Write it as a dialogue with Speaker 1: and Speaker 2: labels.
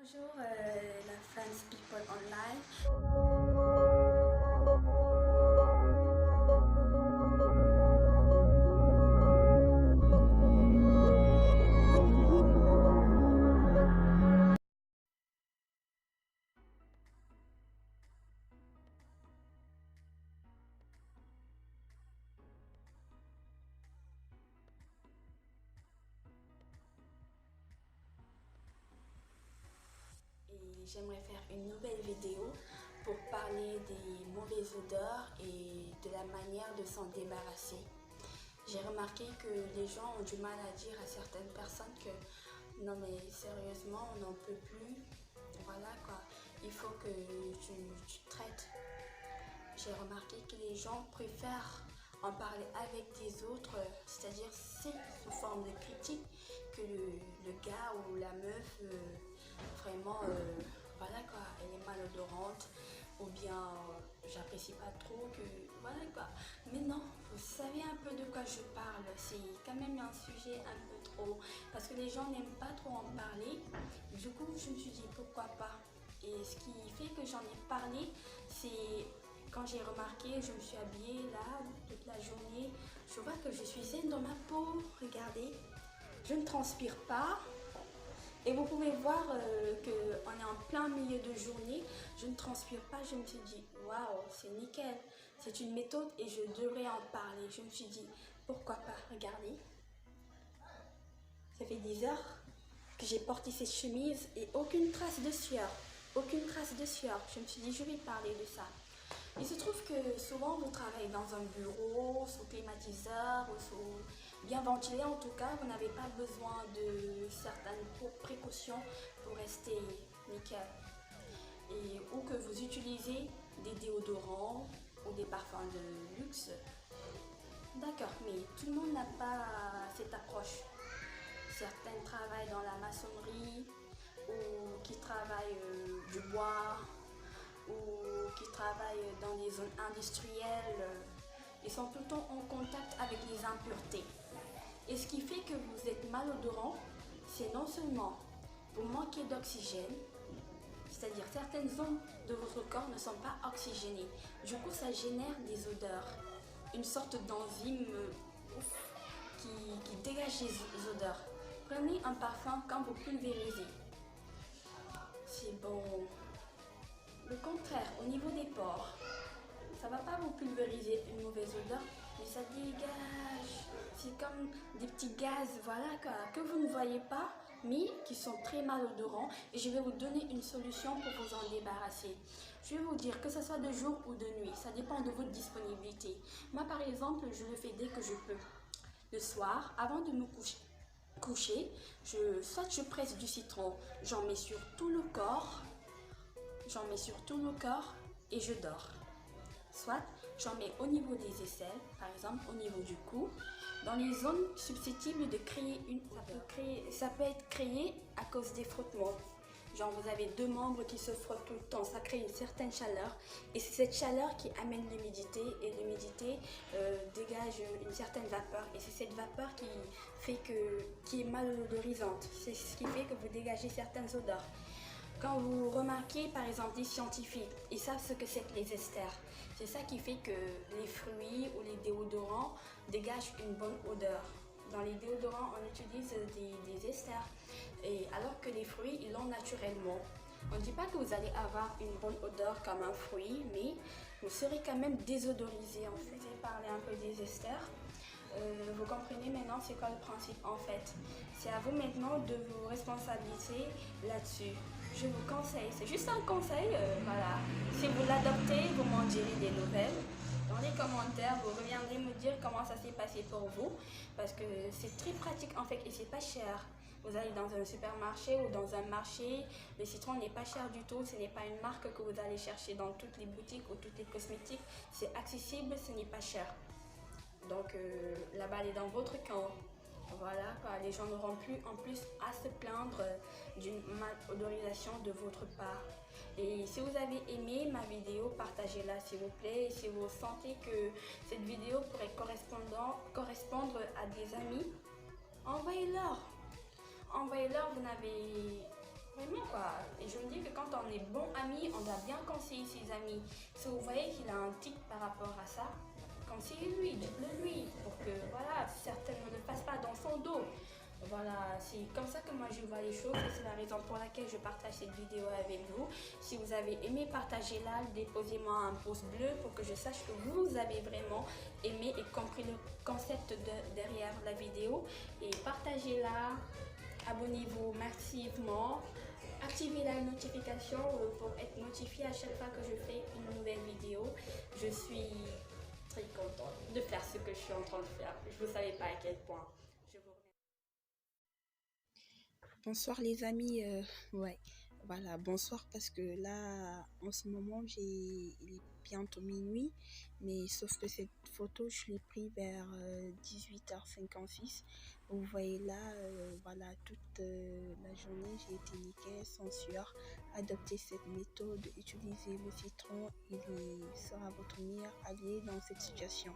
Speaker 1: Bonjour la fans people online. Et j'aimerais faire une nouvelle vidéo pour parler des mauvaises odeurs et de la manière de s'en débarrasser. J'ai remarqué que les gens ont du mal à dire à certaines personnes que non mais sérieusement on n'en peut plus, voilà quoi, il faut que tu traites. J'ai remarqué que les gens préfèrent en parler avec des autres, c'est-à-dire c'est sous forme de critique que le gars ou la meuf vraiment voilà quoi, elle est malodorante ou bien j'apprécie pas trop que voilà quoi. Mais non, vous savez un peu de quoi je parle, c'est quand même un sujet un peu trop parce que les gens n'aiment pas trop en parler. Du coup je me suis dit pourquoi pas. Et ce qui fait que j'en ai parlé, c'est quand j'ai remarqué, je me suis habillée là toute la journée, je vois que je suis zen dans ma peau, regardez, je ne transpire pas. Et vous pouvez voir qu'on est en plein milieu de journée, je ne transpire pas, je me suis dit waouh, c'est nickel, c'est une méthode et je devrais en parler. Je me suis dit pourquoi pas, regardez, ça fait 10 heures que j'ai porté cette chemise et aucune trace de sueur, aucune trace de sueur. Je me suis dit je vais parler de ça. Il se trouve que souvent vous travaillez dans un bureau, sous climatiseur, ou sous bien ventilé en tout cas, vous n'avez pas besoin de certaines précautions pour rester nickel. Et, ou que vous utilisez des déodorants ou des parfums de luxe. D'accord, mais tout le monde n'a pas cette approche. Certains travaillent dans la maçonnerie ou qui travaillent du bois ou qui travaillent dans les zones industrielles, ils sont tout le temps en contact avec les impuretés. Et ce qui fait que vous êtes malodorant, c'est non seulement vous manquez d'oxygène, c'est-à-dire certaines zones de votre corps ne sont pas oxygénées. Du coup, ça génère des odeurs, une sorte d'enzyme qui dégage les odeurs. Prenez un parfum quand vous pulvérisez. C'est bon. Le contraire, au niveau des pores, ça va pas vous pulvériser une mauvaise odeur, mais ça dégage. C'est comme des petits gaz, voilà, que vous ne voyez pas, mais qui sont très malodorants. Et je vais vous donner une solution pour vous en débarrasser. Je vais vous dire que ce soit de jour ou de nuit, ça dépend de votre disponibilité. Moi, par exemple, je le fais dès que je peux. Le soir, avant de me coucher, soit je presse du citron, j'en mets sur tout le corps. J'en mets sur tout le corps et je dors. Soit j'en mets au niveau des aisselles, par exemple au niveau du cou, dans les zones susceptibles de créer une odeur. Ça peut être créé à cause des frottements. Genre vous avez deux membres qui se frottent tout le temps, ça crée une certaine chaleur et c'est cette chaleur qui amène l'humidité et l'humidité dégage une certaine vapeur et c'est cette vapeur qui est malodorisante. C'est ce qui fait que vous dégagez certaines odeurs. Quand vous remarquez par exemple des scientifiques, ils savent ce que c'est que les esters. C'est ça qui fait que les fruits ou les déodorants dégagent une bonne odeur. Dans les déodorants, on utilise des esters, et alors que les fruits, ils l'ont naturellement. On ne dit pas que vous allez avoir une bonne odeur comme un fruit, mais vous serez quand même désodorisé en fait. Je vais parler un peu des esters. Vous comprenez maintenant c'est quoi le principe en fait. C'est à vous maintenant de vous responsabiliser là-dessus. Je vous conseille, c'est juste un conseil, voilà. Si vous l'adoptez, vous m'en direz des nouvelles. Dans les commentaires, vous reviendrez me dire comment ça s'est passé pour vous. Parce que c'est très pratique en fait et c'est pas cher. Vous allez dans un supermarché ou dans un marché, le citron n'est pas cher du tout, ce n'est pas une marque que vous allez chercher dans toutes les boutiques ou toutes les cosmétiques. C'est accessible, ce n'est pas cher. Donc la balle est dans votre camp. Voilà, les gens n'auront plus en plus à se plaindre d'une malodorisation de votre part. Et si vous avez aimé ma vidéo, partagez-la s'il vous plaît. Et si vous sentez que cette vidéo pourrait correspondre à des amis, envoyez-leur. Envoyez-leur, vous n'avez Vraiment quoi. Et je me dis que quand on est bon ami, on doit bien conseiller ses amis. Si vous voyez qu'il a un tic par rapport à ça, conseillez-lui, dites-le lui, pour que voilà, certaines ne le fassent pas dans son dos. Voilà, c'est comme ça que moi je vois les choses et c'est la raison pour laquelle je partage cette vidéo avec vous. Si vous avez aimé, partagez-la, déposez-moi un pouce bleu pour que je sache que vous avez vraiment aimé et compris le concept derrière la vidéo. Et partagez-la, abonnez-vous massivement, activez la notification pour être notifié à chaque fois que je fais une nouvelle vidéo. Je suis très contente de faire ce que je suis en train de faire. Je ne savais pas à quel point. Je vous remercie.
Speaker 2: Bonsoir les amis, ouais, voilà, bonsoir parce que là, en ce moment, il est bientôt minuit, mais sauf que cette photo, je l'ai prise vers 18h56. Vous voyez là, voilà, toute la journée, j'ai été nickel, sans sueur. Adoptez cette méthode, utilisez le citron, il sera votre meilleur allié dans cette situation.